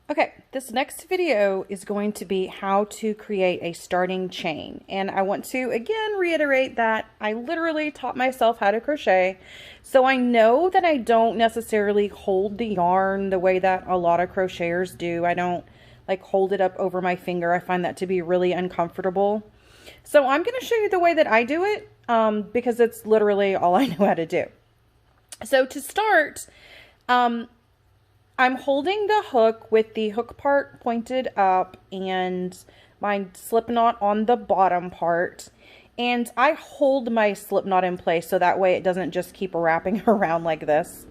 Okay, this next video is going to be how to create a starting chain. And I want to again reiterate that I literally taught myself how to crochet. So I know that I don't necessarily hold the yarn the way that a lot of crocheters do. I don't like hold it up over my finger. I find that to be really uncomfortable. So I'm going to show you the way that I do it because it's literally all I know how to do. So to start, I'm holding the hook with the hook part pointed up and my slip knot on the bottom part. And I hold my slip knot in place so that way it doesn't just keep wrapping around like this.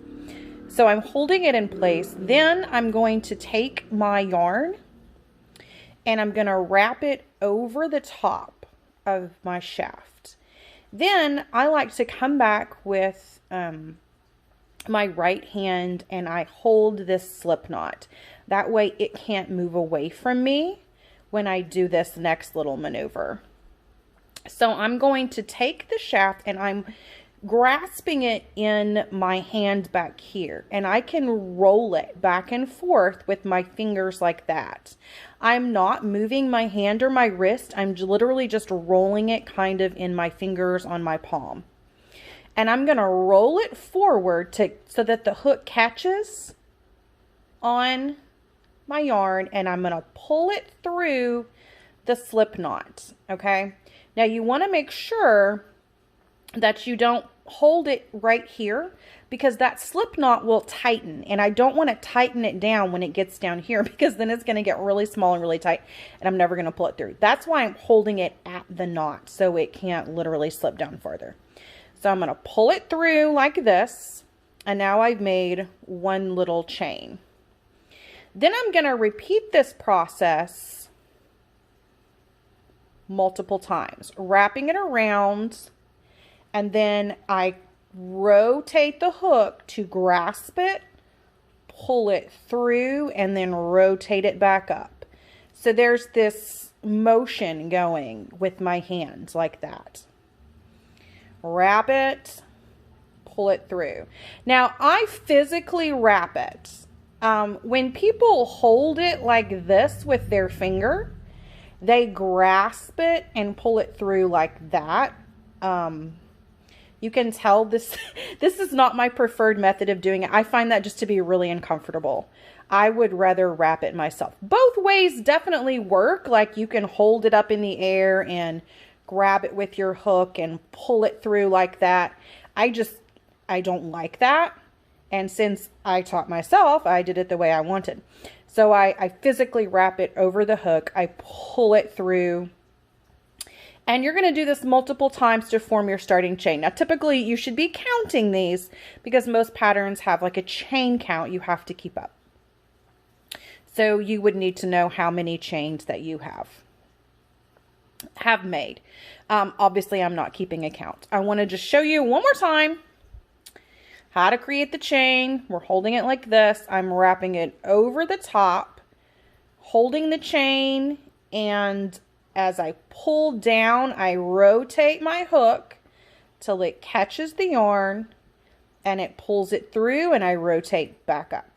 So I'm holding it in place. Then I'm going to take my yarn and I'm going to wrap it over the top of my shaft. Then I like to come back with my right hand and I hold this slip knot. That way it can't move away from me when I do this next little maneuver. So I'm going to take the shaft and I'm grasping it in my hand back here, and I can roll it back and forth with my fingers like that. I'm not moving my hand or my wrist. I'm literally just rolling it kind of in my fingers on my palm. And I'm going to roll it forward so that the hook catches on my yarn, and I'm going to pull it through the slip knot. Okay. Now you want to make sure that you don't hold it right here because that slip knot will tighten, and I don't want to tighten it down when it gets down here because then it's going to get really small and really tight and I'm never going to pull it through. That's why I'm holding it at the knot so it can't literally slip down further. So I'm going to pull it through like this, and now I've made one little chain. Then I'm going to repeat this process multiple times, wrapping it around, and then I rotate the hook to grasp it, pull it through, and then rotate it back up. So there's this motion going with my hands like that. Wrap it, pull it through. Now I physically wrap it. When people hold it like this with their finger, they grasp it and pull it through like that. You can tell this is not my preferred method of doing it. I find that just to be really uncomfortable. I would rather wrap it myself. Both ways definitely work. Like you can hold it up in the air and grab it with your hook and pull it through like that. I don't like that. And since I taught myself, I did it the way I wanted. So I physically wrap it over the hook. I pull it through. And you're going to do this multiple times to form your starting chain. Now, typically you should be counting these because most patterns have like a chain count you have to keep up. So you would need to know how many chains that you have made. Obviously, I'm not keeping a count. I want to just show you one more time how to create the chain. We're holding it like this. I'm wrapping it over the top, holding the chain, and as I pull down, I rotate my hook till it catches the yarn and it pulls it through, and I rotate back up.